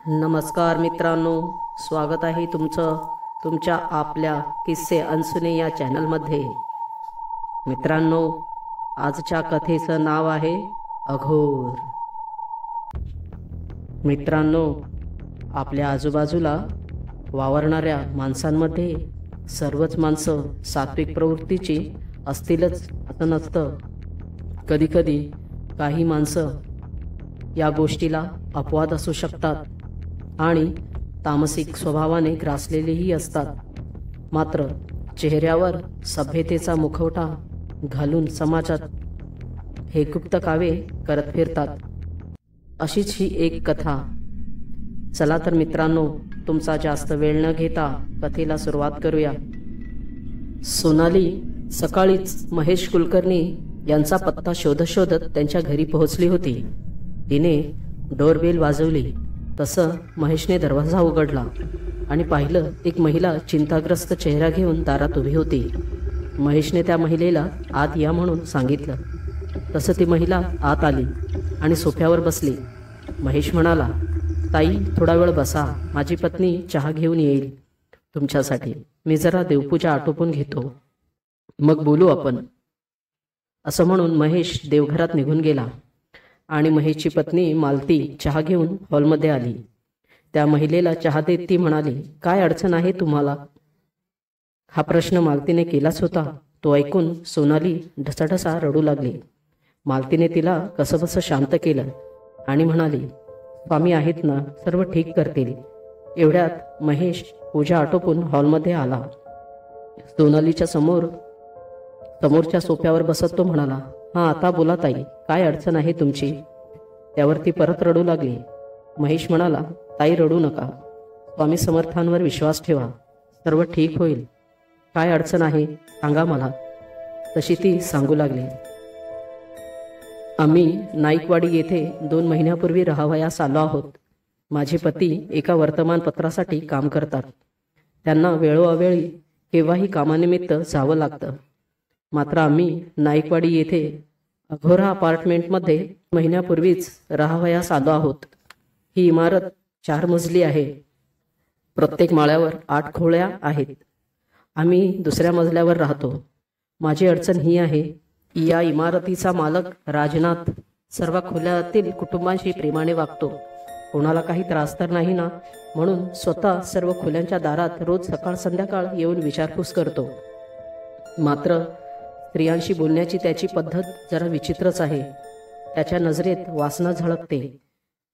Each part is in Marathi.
नमस्कार मित्रांनो, स्वागत आहे तुमच्या आपल्या किस्से अनसुने या चॅनलमध्ये। मित्रांनो, आजच्या कथेचं नाव आहे अघोर। मित्रांनो, आपल्या आजूबाजूला वावरणाऱ्या माणसांमध्ये सर्वच माणसं सात्विक प्रवृत्तीची असतीलच असं नसतं। कधीकधी काही माणसं या गोष्टीला अपवाद असू शकतात आणि तामसिक स्वभावाने ग्रासलेलेही असतात। मात्र चेहऱ्यावर सभ्यतेचा मुखवटा घालून समाजात हे गुप्त कावे करत फिरतात। अशीच ही एक कथा। चला तर मित्रांनो, तुमचा जास्त वेळ न घेता कथेला सुरुवात करूया। सोनाली सकाळीच महेश कुलकर्णी यांचा पत्ता शोधत शोधत त्यांच्या घरी पोहोचली होती। तिने डोरबेल वाजवली तसं महेशने दरवाजा उघडला आणि पाहिलं, एक महिला चिंताग्रस्त चेहरा घेऊन दारात उभी होती। महेशने त्या महिलेला आत या म्हणून सांगितलं। तसं ती महिला आत आली आणि सोफ्यावर बसली। महेश म्हणाला, ताई, थोडा वेळ बसा, माझी पत्नी चहा घेऊन येईल तुमच्यासाठी। मी जरा देवपूजा आटोपून घेतो, मग बोलू आपण। असं म्हणून महेश देवघरात निघून गेला आणि महेशची पत्नी मालती चहा घेऊन हॉलमध्ये आली। त्या महिलेला चहा देत ती म्हणाली, काय अडचण आहे तुम्हाला? हा प्रश्न मालतीने केलाच होता। तो ऐकून सोनाली ढसाढसा रडू लागली। मालतीने तिला कसंबसं शांत केलं आणि म्हणाली, स्वामी आहेत ना, सर्व ठीक करतील। एवढ्यात महेश पूजा आटोपून हॉलमध्ये आला। सोनालीच्या समोरच्या सोफ्यावर बसत तो म्हणाला, हां, आता बोला ताई, काय अडचण आहे तुमची? त्यावर ती परत रडू लागली। महेश म्हणाला, ताई, रडू नका, स्वामी समर्थांवर विश्वास ठेवा, सर्व ठीक होईल। काय अडचण आहे सांगा मला। तशी ती सांगू लागली, आम्ही नाईकवाडी येथे 2 महिन्यापूर्वी राहावयास आलो आहोत। माझे पती एका वर्तमानपत्रासाठी काम करतात। त्यांना वेळोवेळी केव्हाही कामानिमित्त जावं लागतं। मात्र आम्ही नाईकवाडी येथे अघोरा अपार्टमेंटमध्ये महिन्यापूर्वीच राहावयास आलो आहोत। ही इमारत 4 मजली आहे। प्रत्येक माळ्यावर 8 खोल्या आहेत। आम्ही दुसऱ्या मजल्यावर राहतो। माझी अडचण ही आहे, या इमारतीचा मालक राजनाथ सर्व खोल्यातील कुटुंबांशी प्रेमाने वागतो। कोणाला काही त्रास तर नाही ना, म्हणून स्वतः सर्व खोल्यांच्या दारात रोज सकाळ संध्याकाळ येऊन विचारपूस करतो। मात्र स्त्रियांशी बोलण्याची त्याची पद्धत जरा विचित्रच आहे। त्याच्या नजरेत वासना झळकते।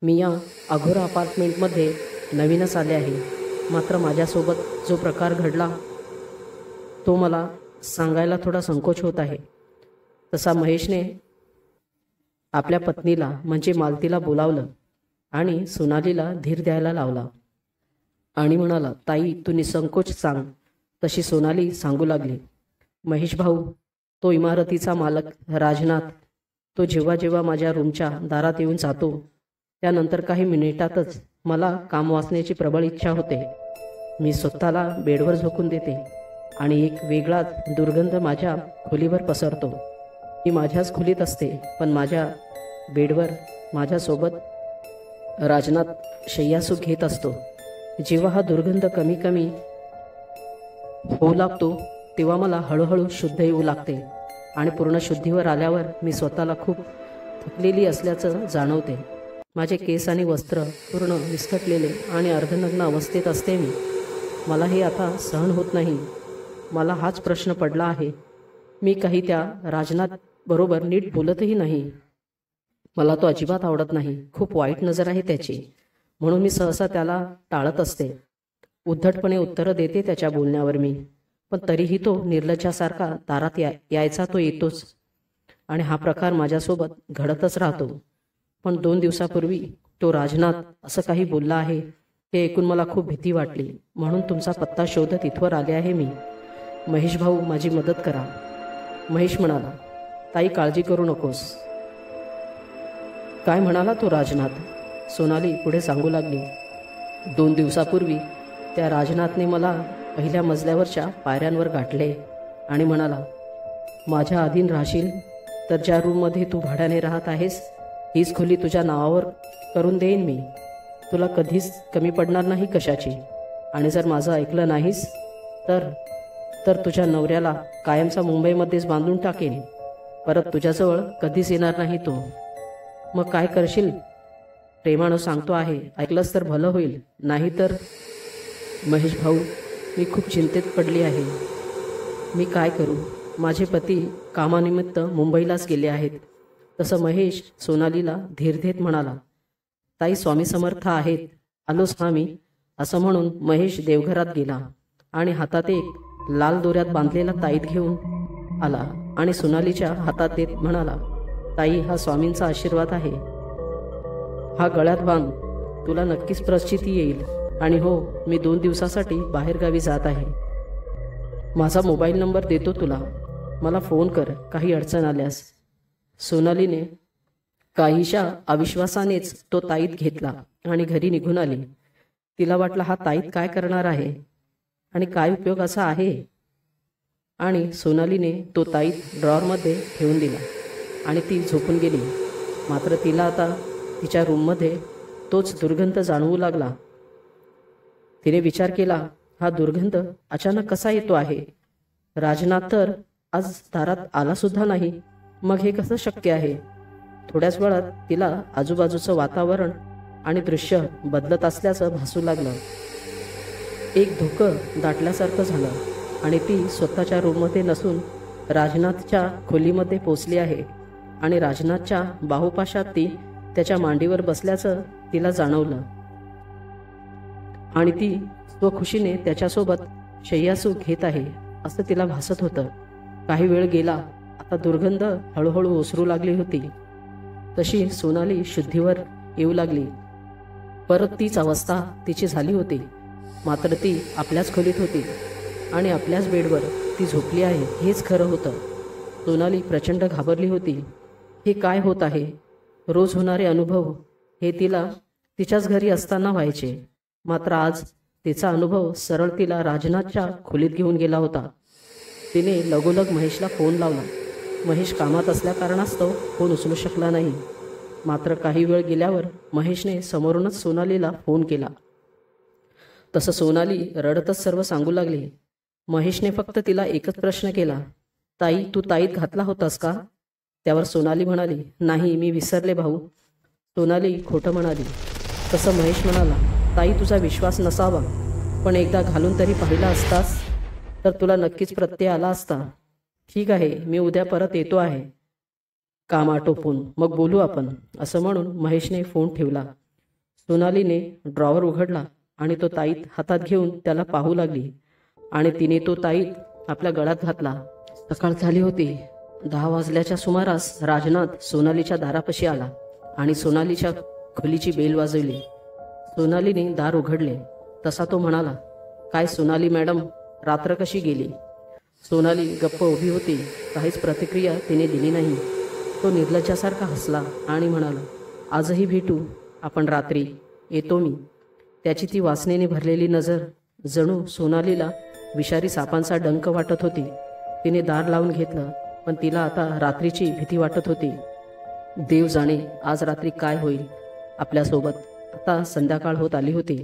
मी या अघोरा अपार्टमेंटमध्ये नवीनच आले आहे। मात्र माझ्यासोबत जो प्रकार घडला तो मला सांगायला थोडा संकोच होत आहे। तसा महेशने आपल्या पत्नीला म्हणजे मालतीला बोलावलं आणि सोनालीला धीर द्यायला लावला आणि म्हणाला, ताई, तू निसंकोच सांग। तशी सोनाली सांगू लागली, महेश भाऊ, तो इमारतीचा मालक राजनाथ, तो जेव्हा जेव्हा माझ्या रूमच्या दारात येऊन जातो त्यानंतर काही मिनिटातच मला काम वाचण्याची प्रबळ इच्छा होते। मी स्वतःला बेडवर झोकून देते आणि एक वेगळाच दुर्गंध माझ्या खोलीवर पसरतो। मी माझ्याच खोलीत असते, पण माझ्या बेडवर माझ्यासोबत राजनाथ शय्यासुख घेत असतो। जेव्हा हा दुर्गंध कमी कमी होऊ लागतो तेव्हा मला हळूहळू शुद्ध येऊ लागते आणि पूर्ण शुद्धीवर आल्यावर मी स्वतःला खूप थकलेली असल्याचं जाणवते। माझे केस आणि वस्त्र पूर्ण विस्कटलेले आणि अर्धनग्न अवस्थेत असते मी। मला हे आता सहन होत नाही। मला हाच प्रश्न पडला आहे। मी काही त्या राजनाथ बरोबर नीट बोलतही नाही। मला तो अजिबात आवडत नाही। खूप वाईट नजर आहे त्याची, म्हणून मी सहसा त्याला टाळत असते। उद्धटपणे उत्तरं देते त्याच्या बोलण्यावर मी, पण तरीही तो निर्लज्जासारखा दारात यायचा तो येतोच आणि हा प्रकार माझ्यासोबत घडतच राहतो। पण 2 दिवसापूर्वी तो राजनाथ असं काही बोलला आहे हे ऐकून मला खूप भीती वाटली, म्हणून तुमचा पत्ता शोधत इथवर आले आहे मी. महेश भाऊ, माझी मदत करा. महेश म्हणाला, ताई काळजी करू नकोस. काय म्हणाला तो राजनाथ? सोनाली पुढे सांगू लागली. 2 दिवसापूर्वी त्या राजनाथने मला पहिल्या मजल्यावरच्या पायऱ्यांवर गाठले आणि म्हणाला, माझ्या अधीन राहशील तर ज्या रूममध्ये तू भाड्याने राहत आहेस हीच खोली तुझ्या नावावर करून देईन मी. तुला कधीच कमी पडणार नाही कशाची. आणि जर माझं ऐकलं नाहीस तर तुझ्या नवऱ्याला कायमचा मुंबईमध्येच बांधून टाकेन. परत तुझ्याजवळ कधीच येणार नाही तो. मग काय करशील? प्रेमानं सांगतो आहे, ऐकलंस तर भलं होईल, नाही तर. महेश भाऊ, मी खूप चिंतेत पडली आहे. मी काय करू? माझे पती कामानिमित्त मुंबईलाच गेले आहेत. तसं महेश सोनालीला धीर देत म्हणाला, ताई स्वामी समर्थ आहेत, आलोच हा मी. असं म्हणून महेश देवघरात गेला आणि हातात एक लाल दोऱ्यात बांधलेला ताईत घेऊन आला आणि सोनालीच्या हातात देत म्हणाला, ताई, हा स्वामींचा आशीर्वाद आहे. हा गळ्यात बांध, तुला नक्कीच प्रचिती येईल. आणि हो, मी 2 दिवसासाठी बाहेरगावी जात आहे. माझा मोबाईल नंबर देतो तुला, मला फोन कर काही अडचण आल्यास. सोनालीने काहीशा अविश्वासानेच तो ताईत घेतला आणि घरी निघून आली. तिला वाटलं, हा ताईत काय करणार आहे आणि काय उपयोग असा आहे. आणि सोनालीने तो ताईत ड्रॉवरमध्ये ठेवून दिला आणि ती झोपून गेली. मात्र तिला आता तिच्या रूममध्ये तोच दुर्गंध जाणवू लागला. तिने विचार केला, हा दुर्गंध अचानक कसा येतो आहे? राजनाथ तर आज दारात आला सुद्धा नाही. मग हे कसं शक्य आहे? थोड्याच वेळात तिला आजूबाजूचं वातावरण आणि दृश्य बदलत असल्याचं भासू लागलं. एक धुकं दाटल्यासारखं झालं आणि ती स्वतःच्या रूममध्ये नसून राजनाथच्या खोलीमध्ये पोचली आहे. आणि राजनाथच्या बाहुपाशात ती त्याच्या मांडीवर बसल्याचं तिला जाणवलं आणि ती स्वखुशीने त्याच्यासोबत शय्यासू घेत आहे असं तिला भासत होतं. काही वेळ गेला. आता दुर्गंध हळूहळू ओसरू लागली होती. तशी सोनाली शुद्धीवर येऊ लागली. परत तीच अवस्था तिची झाली होती. मात्र ती आपल्याच खोलीत होती आणि आपल्याच बेडवर ती झोपली आहे हेच खरं होतं. सोनाली प्रचंड घाबरली होती. हे काय होत आहे? रोज होणारे अनुभव हे तिला तिच्याच घरी असताना व्हायचे. मात्र आज तिचा अनुभव सरळ तिला राजनाथच्या खोलीत घेऊन गेला होता. तिने लगोलग महेशला फोन लावला. महेश कामात असल्या कारणास्तव फोन उचलू शकला नाही. मात्र काही वेळ गेल्यावर महेशने समोरूनच सोनालीला फोन केला. तसं सोनाली रडतच सर्व सांगू लागली. महेशने फक्त तिला एकच प्रश्न केला, ताई, तू ताईत घातला होतास का? त्यावर सोनाली म्हणाली, नाही, मी विसरले भाऊ. सोनाली खोटं म्हणाली. तसं महेश म्हणाला, ताई, तुझा विश्वास नसावा, पण एकदा घालून तरी पाहिला असतास तर तुला नक्कीच प्रत्यय आला असता. ठीक आहे, मी उद्या परत येतो आहे काम आटोपून, मग बोलू आपण. असं म्हणून महेशने फोन ठेवला. सोनालीने ड्रॉवर उघडला आणि तो ताईत हातात घेऊन त्याला पाहू लागली आणि तिने तो ताईत आपल्या गळ्यात घातला. सकाळ झाली होती. 10 वाजल्याच्या सुमारास राजनाथ सोनालीच्या दारापाशी आला आणि सोनालीच्या खोलीची बेल वाजवली. सोनालीने दार उघडले. तसा तो म्हणाला, काय सोनाली मॅडम, रात्र कशी गेली? सोनाली गप्प उभी होती. काहीच प्रतिक्रिया तिने दिली नाही. तो निर्लज्जासारखा हसला आणि म्हणाला, आजही भेटू आपण रात्री, येतो मी. त्याची ती वासनेने भरलेली नजर जणू सोनालीला विषारी सापांचा डंक वाटत होती. तिने दार लावून घेतलं, पण तिला आता रात्रीची भीती वाटत होती. देव जाणे आज रात्री काय होईल आपल्यासोबत. आता संध्याकाळ होत आली होती.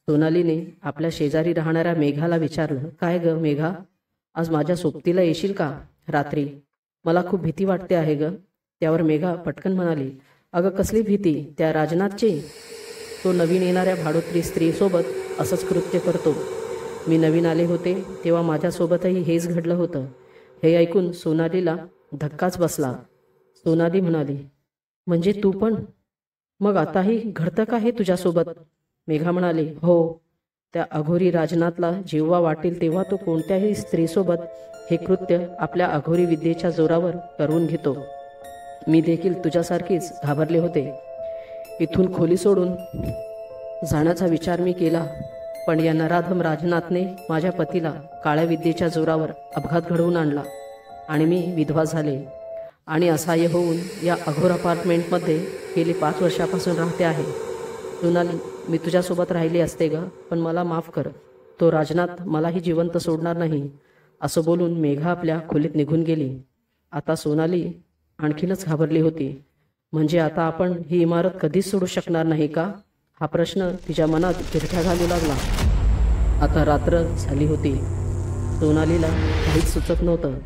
सोनालीने आपल्या शेजारी राहणाऱ्या मेघाला विचारलं, काय ग मेघा, आज माझ्या सोबतीला येशील का रात्री? मला खूप भीती वाटते आहे ग. त्यावर मेघा पटकन म्हणाली, अगं कसली भीती? त्या राजनाथची. तो नवीन येणाऱ्या भाडोत्री स्त्रीसोबत असंच कृत्य करतो. मी नवीन आले होते तेव्हा माझ्यासोबतही हेच घडलं होतं. हे ऐकून सोनालीला धक्काच बसला. सोनाली म्हणाली, म्हणजे तू पण? मग आताही घडतं का हे तुझ्यासोबत? मेघा म्हणाली, हो. त्या अघोरी राजनाथला जेव्हा वाटेल तेव्हा तो कोणत्याही स्त्रीसोबत हे कृत्य आपल्या अघोरी विद्येच्या जोरावर करून घेतो. मी देखील तुझ्यासारखीच घाबरले होते. इथून खोली सोडून जाण्याचा विचार मी केला, पण या नराधम राजनाथने माझ्या पतीला काळ्या विद्येच्या जोरावर अपघात घडवून आणला आणि मी विधवा झाले आणि असहाय्य होऊन या अघोर अपार्टमेंटमध्ये गेली 5 वर्षापासून राहते आहे. सोनाली, मी तुझ्यासोबत राहिली असते ग, पण मला माफ कर. तो राजनाथ मलाही जिवंत सोडणार नाही. असं बोलून मेघा आपल्या खोलीत निघून गेली. आता सोनाली आणखीनच घाबरली होती. म्हणजे आता आपण ही इमारत कधीच सोडू शकणार नाही का, हा प्रश्न तिच्या मनात गिरठ्या घालू लागला. आता रात्र झाली होती. सोनालीला काहीच सुचत नव्हतं.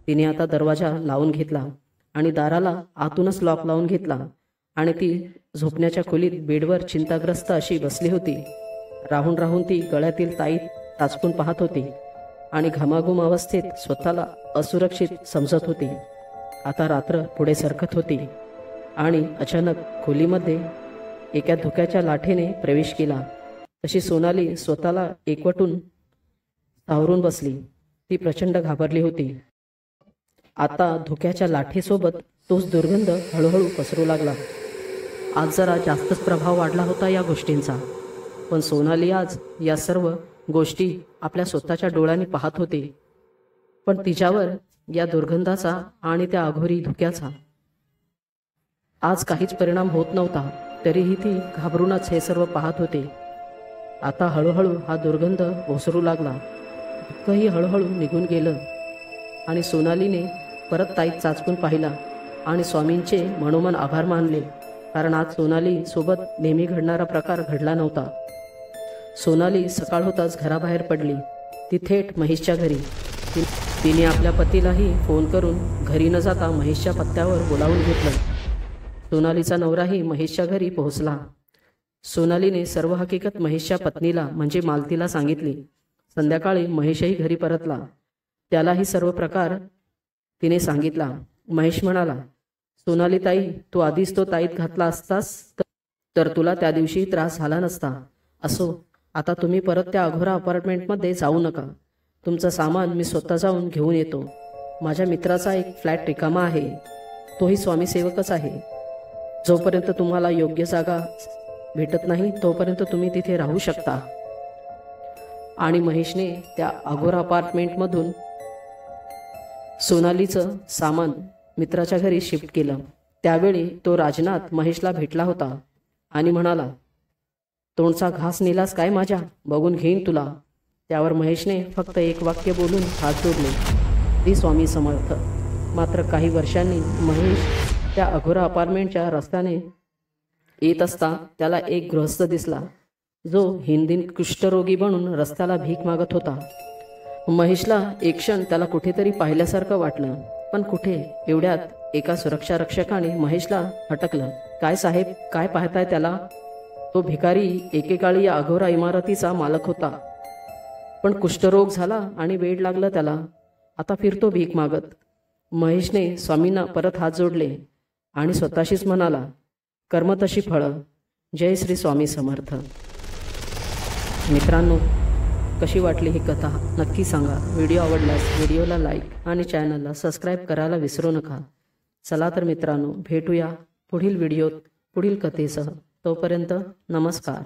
तिने आता दरवाजा लावून घेतला आणि दाराला आतूनच लॉक लावून घेतला आणि ती झोपण्याच्या खोलीत बेडवर चिंताग्रस्त अशी बसली होती. राहून राहून ती गळ्यातील ताईत टाचपून पाहत होती आणि घामाघूम अवस्थेत स्वतःला असुरक्षित समजत होती. आता रात्र पुढे सरकत होती आणि अचानक खोलीमध्ये एका धुक्याच्या लाटेने प्रवेश केला. तशी सोनाली स्वतःला एकवटून सावरून बसली. ती प्रचंड घाबरली होती. आता धुक्याच्या लाटेसोबत तोच दुर्गंध हळूहळू पसरू लागला. आज जरा जास्तच प्रभाव वाढला होता या गोष्टींचा. पण सोनाली आज या सर्व गोष्टी आपल्या स्वतःच्या डोळ्यांनी पाहत होती. पण तिच्यावर या दुर्गंधाचा आणि त्या अघोरी धुक्याचा आज काहीच परिणाम होत नव्हता. तरीही ती घाबरूनच हे सर्व पाहत होते. आता हळूहळू हा दुर्गंध ओसरू लागला. दुःखही हळूहळू निघून गेलं आणि सोनालीने परत ताईत चाचपून पाहिला आणि स्वामींचे मनोमन आभार मानले, कारण आज सोनाली सोबत नेहमी घडणारा प्रकार घडला नव्हता. सोनाली सकाळ होताच घराबाहेर पडली. ती थेट महेशच्या घरी. तिने आपल्या पतीलाही फोन करून घरी न जाता महेशच्या पत्त्यावर बोलावून घेतलं. सोनालीचा नवराही महेशच्या घरी पोहोचला. सोनालीने सर्व हकीकत महेशच्या पत्नीला म्हणजे मालतीला सांगितली. संध्याकाळी महेशही घरी परतला. त्यालाही सर्व प्रकार तिने सांगितला. महेश म्हणाला, सोनाली ताई, तू आधीच तो ताईत घातला असतास तर तुला त्या दिवशी त्रास झाला नसता. असो, आता तुम्ही परत त्या अघोरा अपार्टमेंटमध्ये जाऊ नका. तुमचं सामान मी स्वतः जाऊन घेऊन येतो. माझ्या मित्राचा एक फ्लॅट रिकामा आहे. तोही स्वामीसेवकच आहे. जोपर्यंत तुम्हाला योग्य जागा भेटत नाही तोपर्यंत तुम्ही तिथे राहू शकता. आणि महेशने त्या अघोरा अपार्टमेंटमधून सोनालीचं सामान मित्राच्या घरी शिफ्ट केलं. त्यावेळी तो राजनाथ महेशला भेटला होता आणि म्हणाला, तोंडचा घास नेलास काय माझ्या, बघून घेईन तुला. त्यावर महेशने फक्त एक वाक्य बोलून हात जोडले, ती स्वामी समर्थ. मात्र काही वर्षांनी महेश त्या अघोरा अपार्टमेंटच्या रस्त्याने येत असता त्याला एक गृहस्थ दिसला, जो हिंदीन कुष्ठरोगी बनून रस्त्याला भीक मागत होता. महेशला एक क्षण त्याला कुठेतरी पाहिल्यासारखं वाटलं, पण कुठे. एवढ्यात एका सुरक्षा रक्षकाने महेशला हटकलं. काय साहेब, काय पाहताय त्याला? तो भिकारी एकेकाळी या अघोरा इमारतीचा मालक होता, पण कुष्ठरोग झाला आणि वेड लागलं त्याला. आता फिरतो भीक मागत. महेशने स्वामींना परत हात जोडले आणि स्वतःशीच म्हणाला, कर्म तशी फळं. जय श्री स्वामी समर्थ. मित्रांनो, कशी वाटली ही कथा नक्की सांगा. व्हिडिओ आवडल्यास व्हिडिओला लाईक आणि चॅनलला सबस्क्राईब करायला विसरू नका. चला तर मित्रांनो, भेटूया पुढील व्हिडिओत पुढील कथेसह. तोपर्यंत नमस्कार.